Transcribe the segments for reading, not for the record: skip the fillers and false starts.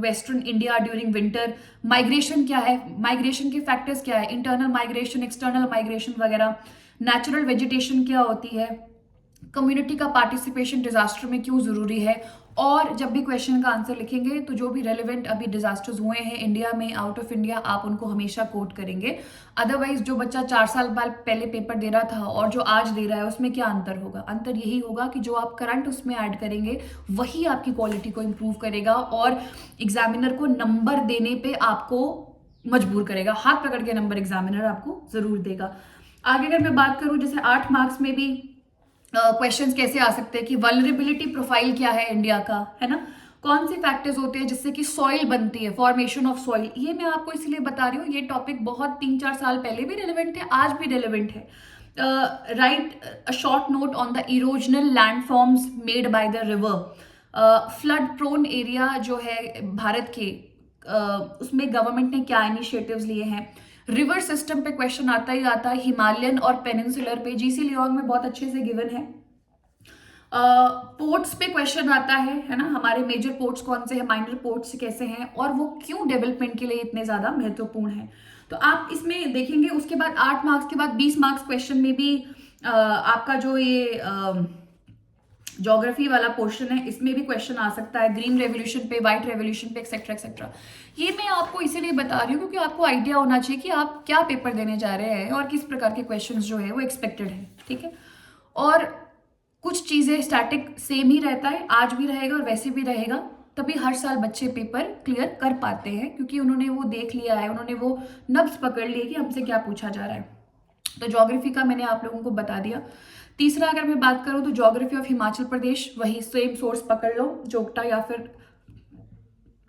Western India during winter, migration क्या है, migration के फैक्टर्स क्या है, इंटरनल माइग्रेशन, एक्सटर्नल माइग्रेशन वगैरह, नेचुरल वेजिटेशन क्या होती है, कम्युनिटी का पार्टिसिपेशन डिजास्टर में क्यों जरूरी है। और जब भी क्वेश्चन का आंसर लिखेंगे तो जो भी रेलिवेंट अभी डिजास्टर्स हुए हैं इंडिया में, आउट ऑफ इंडिया, आप उनको हमेशा कोट करेंगे। अदरवाइज जो बच्चा 4 साल बाद पहले पेपर दे रहा था और जो आज दे रहा है उसमें क्या अंतर होगा? अंतर यही होगा कि जो आप करंट उसमें ऐड करेंगे वही आपकी क्वालिटी को इम्प्रूव करेगा और एग्जामिनर को नंबर देने पे आपको मजबूर करेगा। हाथ पकड़ के नंबर एग्जामिनर आपको जरूर देगा। आगे अगर मैं बात करूं, जैसे 8 मार्क्स में भी क्वेश्चंस कैसे आ सकते हैं कि वल्नरेबिलिटी प्रोफाइल क्या है इंडिया का, है ना, कौन से फैक्टर्स होते हैं जिससे कि सॉइल बनती है, फॉर्मेशन ऑफ सॉइल। ये मैं आपको इसलिए बता रही हूँ, ये टॉपिक बहुत 3-4 साल पहले भी रेलिवेंट है, आज भी रेलिवेंट है। Write a short note on the erosional landforms made by the river. Flood prone area जो है भारत के, उसमें गवर्नमेंट ने क्या इनिशिएटिव्स लिए हैं। रिवर सिस्टम पे क्वेश्चन आता ही आता है, हिमालयन और पेनिनसुलर पे, जीसी लियोंग में बहुत अच्छे से गिवन है। पोर्ट्स पे क्वेश्चन आता है ना, हमारे मेजर पोर्ट्स कौन से हैं, माइनर पोर्ट्स कैसे हैं और वो क्यों डेवलपमेंट के लिए इतने ज्यादा महत्वपूर्ण है। तो आप इसमें देखेंगे। उसके बाद 8 मार्क्स के बाद 20 मार्क्स क्वेश्चन में भी आपका जो ये ज्योग्राफी वाला पोर्शन है इसमें भी क्वेश्चन आ सकता है, ग्रीन रेवोल्यूशन पे, व्हाइट रेवोल्यूशन पे, एक्सेट्रा एक्सेट्रा। ये मैं आपको इसीलिए बता रही हूँ क्योंकि आपको आइडिया होना चाहिए कि आप क्या पेपर देने जा रहे हैं और किस प्रकार के क्वेश्चंस जो है वो एक्सपेक्टेड है, ठीक है। और कुछ चीजें स्टैटिक सेम ही रहता है, आज भी रहेगा और वैसे भी रहेगा, तभी हर साल बच्चे पेपर क्लियर कर पाते हैं क्योंकि उन्होंने वो देख लिया है, उन्होंने वो नब्ज पकड़ लिया कि हमसे क्या पूछा जा रहा है। तो ज्योग्राफी का मैंने आप लोगों को बता दिया। तीसरा अगर मैं बात करूं तो ज्योग्राफी ऑफ हिमाचल प्रदेश, वही सेम सोर्स पकड़ लो, जोगटा या फिर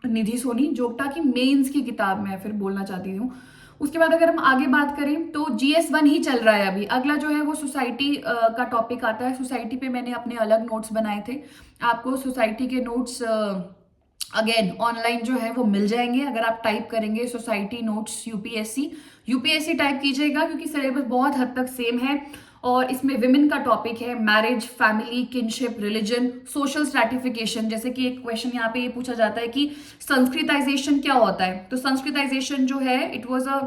निधि सोनी, जोगटा की मेंस की किताब मैं फिर बोलना चाहती हूँ। उसके बाद अगर हम आगे बात करें तो GS1 ही चल रहा है अभी। अगला जो है वो सोसाइटी का टॉपिक आता है। सोसाइटी पे मैंने अपने अलग नोट्स बनाए थे, आपको सोसाइटी के नोट्स अगेन ऑनलाइन जो है वो मिल जाएंगे। अगर आप टाइप करेंगे सोसाइटी नोट्स यूपीएससी टाइप कीजिएगा क्योंकि सिलेबस बहुत हद तक सेम है। और इसमें विमेन का टॉपिक है, marriage, family, kinship, religion, social stratification. जैसे कि एक क्वेश्चन यहाँ पे ये पूछा जाता है कि संस्कृताइजेशन क्या होता है। तो संस्कृताइजेशन जो है it was a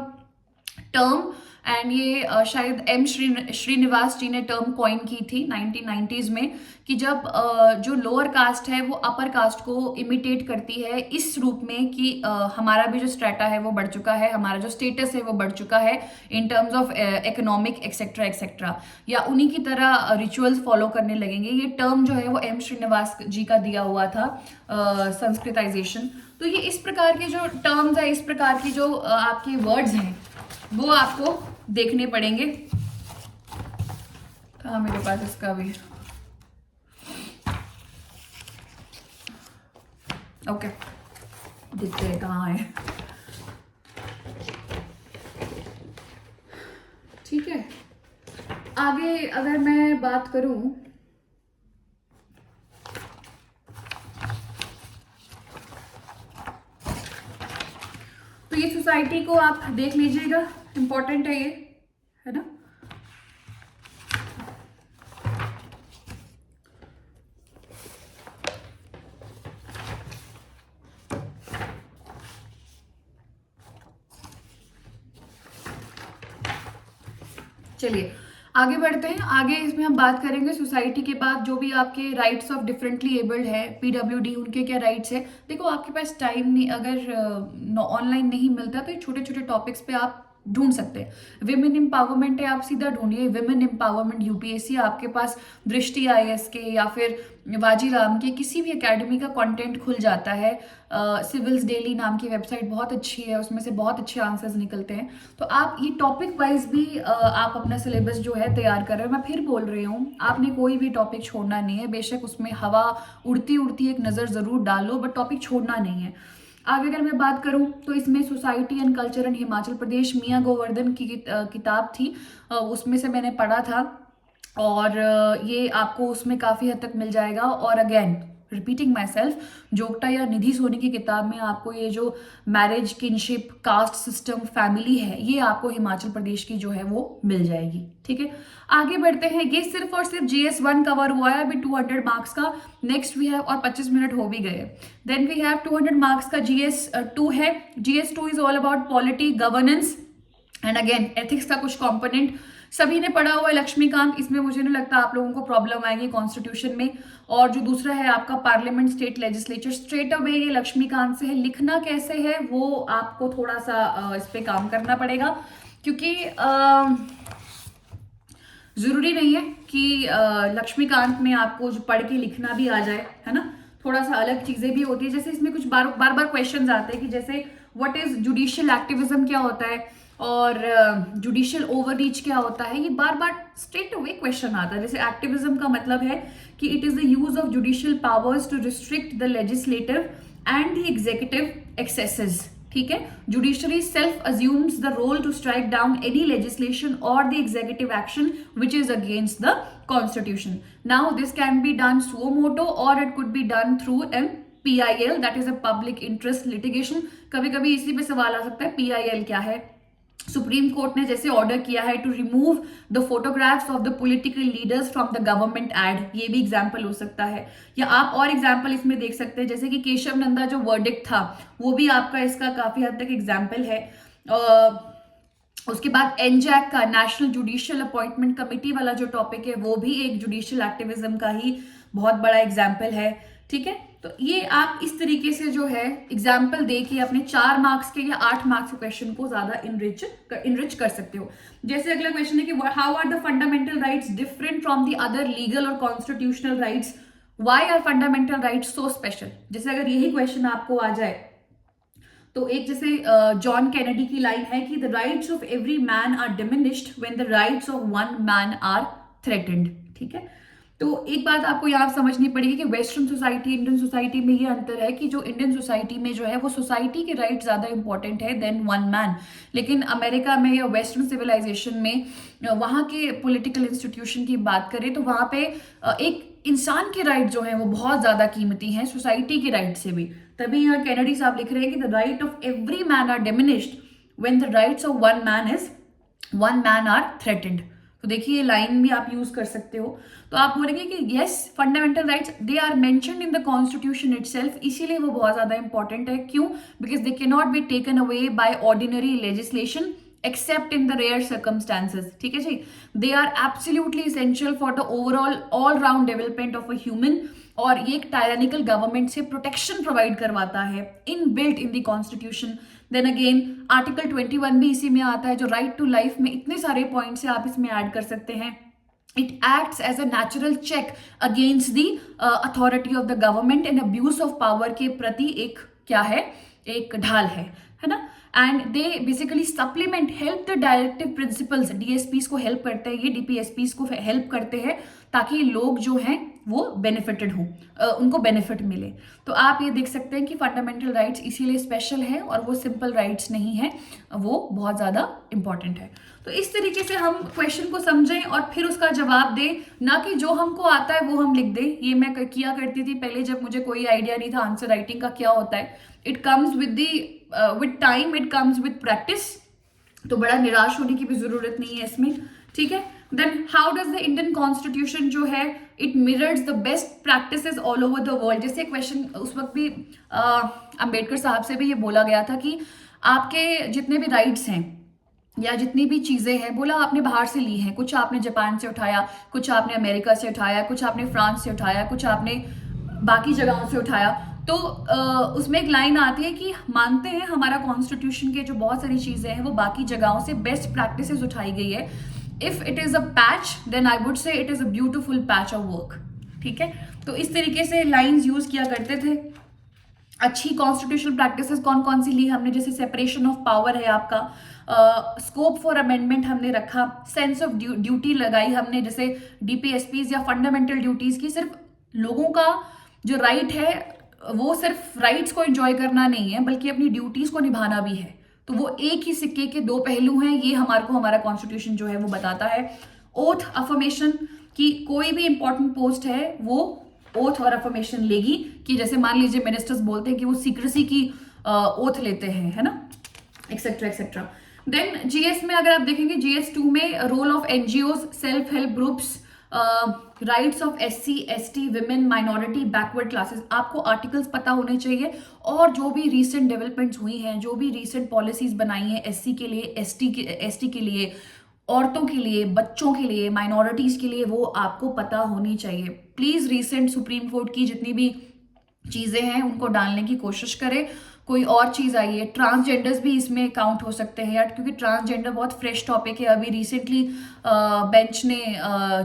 term and ये शायद श्रीनिवास जी ने टर्म कॉइन की थी 1990s में, कि जब जो लोअर कास्ट है वो अपर कास्ट को इमिटेट करती है इस रूप में कि हमारा भी जो स्ट्रेटा है वो बढ़ चुका है, हमारा जो स्टेटस है वो बढ़ चुका है in terms of economic etcetera etcetera, या उन्हीं की तरह रिचुअल्स फॉलो करने लगेंगे। ये टर्म जो है वो श्रीनिवास जी का दिया हुआ था, संस्कृताइजेशन। तो ये इस प्रकार के जो टर्म्स है, इस प्रकार की जो आपके वर्ड्स हैं वो आपको देखने पड़ेंगे। कहाँ मेरे पास इसका भी, ओके दिखते हैं कहाँ है, ठीक है। आगे अगर मैं बात करूं तो ये सोसाइटी को आप देख लीजिएगा, इंपॉर्टेंट है ये, है ना। चलिए आगे बढ़ते हैं। आगे इसमें हम बात करेंगे सोसाइटी के बाद जो भी आपके राइट्स ऑफ डिफरेंटली एबल्ड है, PWD, उनके क्या राइट्स है। देखो आपके पास टाइम नहीं, अगर ऑनलाइन नहीं मिलता तो छोटे छोटे टॉपिक्स पे आप ढूंढ सकते हैं। विमेन एम्पावरमेंट है, आप सीधा ढूंढिए विमेन एम्पावरमेंट यूपीएससी, आपके पास दृष्टि IAS के या फिर वाजीराम के किसी भी एकेडमी का कंटेंट खुल जाता है। सिविल्स डेली नाम की वेबसाइट बहुत अच्छी है, उसमें से बहुत अच्छे आंसर्स निकलते हैं। तो आप ये टॉपिक वाइज भी आप अपना सिलेबस जो है तैयार कर रहे हो। मैं फिर बोल रही हूँ, आपने कोई भी टॉपिक छोड़ना नहीं है, बेशक उसमें हवा उड़ती उड़ती एक नज़र ज़रूर डालो, बट टॉपिक छोड़ना नहीं है। आगे अगर मैं बात करूं तो इसमें society and culture in Himachal Pradesh, Mian Govardhan की किताब थी, उसमें से मैंने पढ़ा था और ये आपको उसमें काफ़ी हद तक मिल जाएगा। और अगेन रिपीटिंग माई सेल्फ, जोगटा या निधि सोनी की किताब में आपको ये जो marriage, kinship, caste system, family है, ये आपको हिमाचल प्रदेश की जो है वो मिल जाएगी। ठीक है, आगे बढ़ते हैं। ये सिर्फ और सिर्फ GS1 कवर हुआ है अभी 200 मार्क्स का। नेक्स्ट वी हैव, और 25 मिनट हो भी गए। देन वी हैव 200 मार्क्स का GS2 है। GS2 is all about polity, governance and again ethics का कुछ कॉम्पोनेंट सभी ने पढ़ा हुआ है। लक्ष्मीकांत, इसमें मुझे नहीं लगता आप लोगों को प्रॉब्लम आएगी कॉन्स्टिट्यूशन में। और जो दूसरा है आपका parliament, state legislature, straight away ये लक्ष्मीकांत से है। लिखना कैसे है वो आपको थोड़ा सा इस पे काम करना पड़ेगा, क्योंकि जरूरी नहीं है कि लक्ष्मीकांत में आपको जो पढ़ के लिखना भी आ जाए, है ना। थोड़ा सा अलग चीजें भी होती है, जैसे इसमें कुछ बार बार क्वेश्चंस आते हैं कि जैसे व्हाट इज जुडिशियल एक्टिविज्म, क्या होता है, और जुडिशियल ओवररीच क्या होता है। ये बार बार स्ट्रेट अवे क्वेश्चन आता है। जैसे एक्टिविज्म का मतलब है कि it is the use of judicial powers to restrict the legislative and the executive excesses. ठीक है, judiciary self assumes the role to strike down any legislation और the executive action which is against the constitution. Now this can be done suo moto और it could be done through an PIL, that is a public interest litigation. कभी कभी इसी पे सवाल आ सकता है PIL क्या है। सुप्रीम कोर्ट ने जैसे ऑर्डर किया है to remove the photographs of the political leaders from the government ad, ये भी एग्जाम्पल हो सकता है। या आप और एग्जाम्पल इसमें देख सकते हैं, जैसे कि केशव नंदा जो वर्डिक्ट था वो भी आपका इसका काफी हद तक एग्जाम्पल है। उसके बाद NJAC का, नेशनल जुडिशियल अपॉइंटमेंट कमेटी वाला जो टॉपिक है, वो भी एक जुडिशियल एक्टिविज्म का ही बहुत बड़ा एग्जाम्पल है। ठीक है, तो ये आप इस तरीके से जो है एग्जाम्पल दे के अपने 4 मार्क्स के या 8 मार्क्स के क्वेश्चन को ज्यादा इनरिच कर सकते हो। जैसे अगला क्वेश्चन है कि how are the fundamental rights different from the other legal और constitutional rights, why are fundamental rights so special. जैसे अगर यही क्वेश्चन आपको आ जाए तो एक जैसे जॉन कैनेडी की लाइन है कि the rights of every man are diminished when the rights of one man are threatened. ठीक है, तो एक बात आपको यहाँ समझनी पड़ेगी कि वेस्टर्न सोसाइटी, इंडियन सोसाइटी में ये अंतर है कि जो इंडियन सोसाइटी में जो है वो सोसाइटी के राइट ज्यादा इंपॉर्टेंट है देन वन मैन। लेकिन अमेरिका में या वेस्टर्न सिविलाइजेशन में वहाँ के पॉलिटिकल इंस्टीट्यूशन की बात करें तो वहाँ पे एक इंसान के राइट जो है वो बहुत ज्यादा कीमती हैं सोसाइटी के राइट से भी। तभी यहाँ कैनेडी साहब लिख रहे हैं कि the right of every man are diminished when the rights of one man are threatened. तो देखिए ये लाइन भी आप यूज कर सकते हो। तो आप बोलेंगे कि yes, fundamental rights they are mentioned in the constitution itself, इसीलिए वो बहुत ज्यादा इंपॉर्टेंट है। क्यों? Because they can not be taken away by ordinary legislation except in the rare circumstances. ठीक है जी, they are absolutely essential for the overall all round development of a human. और ये एक टायरानिकल गवर्नमेंट से protection provide करवाता है in built in the constitution. Then again article 21 भी इसी में आता है, जो राइट टू लाइफ में इतने सारे पॉइंट्स है आप इसमें ऐड कर सकते हैं। It acts as a natural check against the authority of the government and abuse of power के प्रति एक क्या है, एक ढाल है ना। And they basically supplement help the directive principles, DSPs को हेल्प करते हैं, ये DPSPs को हेल्प करते हैं ताकि लोग जो हैं वो बेनिफिटेड हो, उनको बेनिफिट मिले। तो आप ये देख सकते हैं कि फंडामेंटल राइट्स इसीलिए स्पेशल है और वो सिंपल राइट्स नहीं है, वो बहुत ज़्यादा इंपॉर्टेंट है। तो इस तरीके से हम क्वेश्चन को समझें और फिर उसका जवाब दें, ना कि जो हमको आता है वो हम लिख दें। ये मैं किया करती थी पहले जब मुझे कोई आइडिया नहीं था आंसर राइटिंग का क्या होता है। It comes with time, it comes with practice. तो बड़ा निराश होने की भी जरूरत नहीं है इसमें। ठीक है, then how does the Indian constitution जो है it mirrors the best practices all over the world. जैसे क्वेश्चन उस वक्त भी अंबेडकर साहब से भी ये बोला गया था कि आपके जितने भी राइट्स हैं या जितनी भी चीजें हैं, बोला आपने बाहर से ली हैं, कुछ आपने जापान से उठाया, कुछ आपने अमेरिका से उठाया, कुछ आपने फ्रांस से उठाया, कुछ आपने बाकी जगहों से उठाया। तो उसमें एक लाइन आती है कि मानते हैं हमारा कॉन्स्टिट्यूशन के जो बहुत सारी चीजें हैं वो बाकी जगहों से बेस्ट प्रैक्टिसेस उठाई गई है। If it is a patch then I would say it is a beautiful patch of work. ठीक है, तो इस तरीके से लाइंस यूज किया करते थे। अच्छी कॉन्स्टिट्यूशनल प्रैक्टिसेस कौन कौन सी ली हमने, जैसे सेपरेशन ऑफ पावर है आपका, स्कोप फॉर अमेंडमेंट हमने रखा, सेंस ऑफ ड्यूटी लगाई हमने, जैसे DPSPs या फंडामेंटल ड्यूटीज की सिर्फ लोगों का जो राइट है वो सिर्फ राइट्स को एंजॉय करना नहीं है बल्कि अपनी ड्यूटीज को निभाना भी है। तो वो एक ही सिक्के के दो पहलू हैं, ये हमारा कॉन्स्टिट्यूशन जो है वो बताता है। ओथ अफर्मेशन कि कोई भी इंपॉर्टेंट पोस्ट है वो ओथ और अफर्मेशन लेगी कि जैसे मान लीजिए मिनिस्टर्स बोलते हैं कि वो सीक्रेसी की ओथ लेते हैं, है ना, एक्सेट्रा एक्सेट्रा। देन जीएस में अगर आप देखेंगे, जीएस 2 में role of NGOs, self help groups, rights of SC ST women minority backward classes, आपको आर्टिकल्स पता होने चाहिए। और जो भी रीसेंट डेवलपमेंट्स हुई हैं, जो भी रीसेंट पॉलिसीज बनाई हैं एससी के लिए, एसटी के लिए, औरतों के लिए, बच्चों के लिए, माइनॉरिटीज के लिए, वो आपको पता होनी चाहिए। प्लीज रिसेंट सुप्रीम कोर्ट की जितनी भी चीजें हैं उनको डालने की कोशिश करें। कोई और चीज आई है, ट्रांसजेंडर्स भी इसमें काउंट हो सकते हैं यार, क्योंकि ट्रांसजेंडर बहुत फ्रेश टॉपिक है, अभी रिसेंटली बेंच ने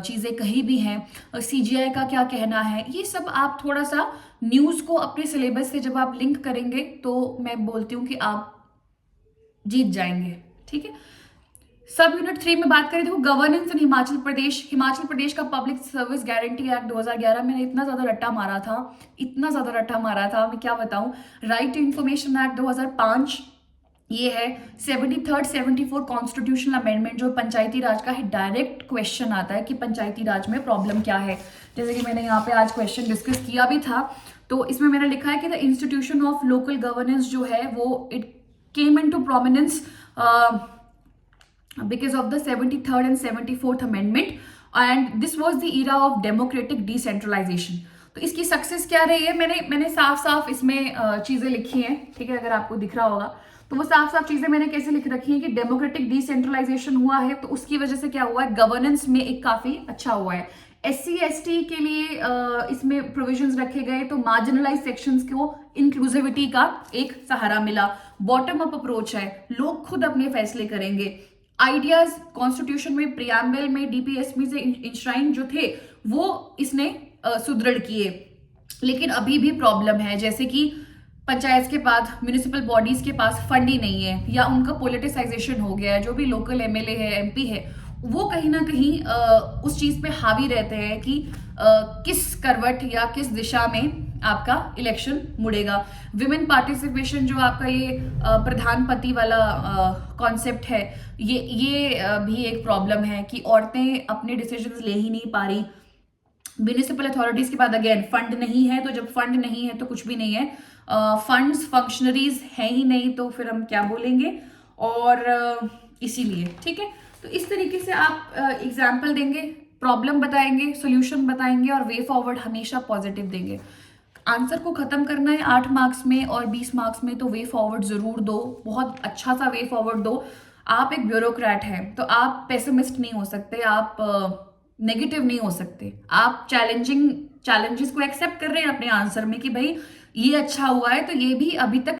चीजें कही भी हैं। सीजीआई का क्या कहना है, ये सब आप थोड़ा सा न्यूज को अपने सिलेबस से जब आप लिंक करेंगे तो मैं बोलती हूँ कि आप जीत जाएंगे, ठीक है। सब यूनिट 3 में बात करें, देखो गवर्नेंस इन हिमाचल प्रदेश, हिमाचल प्रदेश का पब्लिक सर्विस गारंटी एक्ट 2011, मैंने इतना ज्यादा रट्टा मारा था, इतना ज्यादा रट्टा मारा था, मैं क्या बताऊं। राइट टू इंफॉर्मेशन एक्ट 2005, ये है 73rd 74 कॉन्स्टिट्यूशनल अमेंडमेंट जो पंचायती राज का है। डायरेक्ट क्वेश्चन आता है कि पंचायती राज में प्रॉब्लम क्या है, जैसे कि मैंने यहाँ पे आज क्वेश्चन डिस्कस किया भी था। तो इसमें मैंने लिखा है कि the institution of local governance जो है वो it came into prominence because of the 73rd and 74th amendment, and this was the era of democratic decentralization। तो इसकी सक्सेस क्या रही है, मैंने साफ साफ इसमें चीजें लिखी हैं, ठीक है, अगर आपको दिख रहा होगा तो वो साफ साफ चीजें मैंने कैसे लिख रखी है कि डेमोक्रेटिक डिसेंट्रलाइजेशन हुआ है, तो उसकी वजह से क्या हुआ है, गवर्नेंस में एक काफी अच्छा हुआ है। एससी एसटी के लिए इसमें प्रोविजंस रखे गए, तो मार्जिनलाइज सेक्शंस को इंक्लूसिविटी का एक सहारा मिला। बॉटम अप अप्रोच है, लोग खुद अपने फैसले करेंगे। आइडियाज कॉन्स्टिट्यूशन में, प्रियम्बल में, डीपीएस में से इंश्राइन जो थे वो इसने सुदृढ़ किए। लेकिन अभी भी प्रॉब्लम है, जैसे कि पंचायत के पास, म्यूनिसिपल बॉडीज के पास फंड ही नहीं है, या उनका पोलिटिसाइजेशन हो गया है। जो भी लोकल एमएलए है, एमपी है, वो कहीं ना कहीं उस चीज पे हावी रहते हैं कि किस करवट या किस दिशा में आपका इलेक्शन मुड़ेगा। विमेन पार्टिसिपेशन जो आपका ये प्रधानपति वाला कॉन्सेप्ट है, ये भी एक प्रॉब्लम है कि औरतें अपने डिसीजंस ले ही नहीं पा रही। म्यूनिसिपल अथॉरिटीज के पास अगेन फंड नहीं है, तो जब फंड नहीं है तो कुछ भी नहीं है, फंड्स फंक्शनरीज है ही नहीं, तो फिर हम क्या बोलेंगे। और इसीलिए ठीक है, तो इस तरीके से आप एग्जाम्पल देंगे, प्रॉब्लम बताएंगे, सोल्यूशन बताएंगे और वे फॉरवर्ड हमेशा पॉजिटिव देंगे। आंसर को खत्म करना है 8 मार्क्स में और 20 मार्क्स में, तो वे फॉरवर्ड जरूर दो, बहुत अच्छा सा वे फॉरवर्ड दो। आप एक ब्यूरोक्रेट हैं तो आप पेसिमिस्ट नहीं हो सकते, आप नेगेटिव नहीं हो सकते, आप चैलेंजेस को एक्सेप्ट कर रहे हैं अपने आंसर में कि भाई ये अच्छा हुआ है तो ये भी अभी तक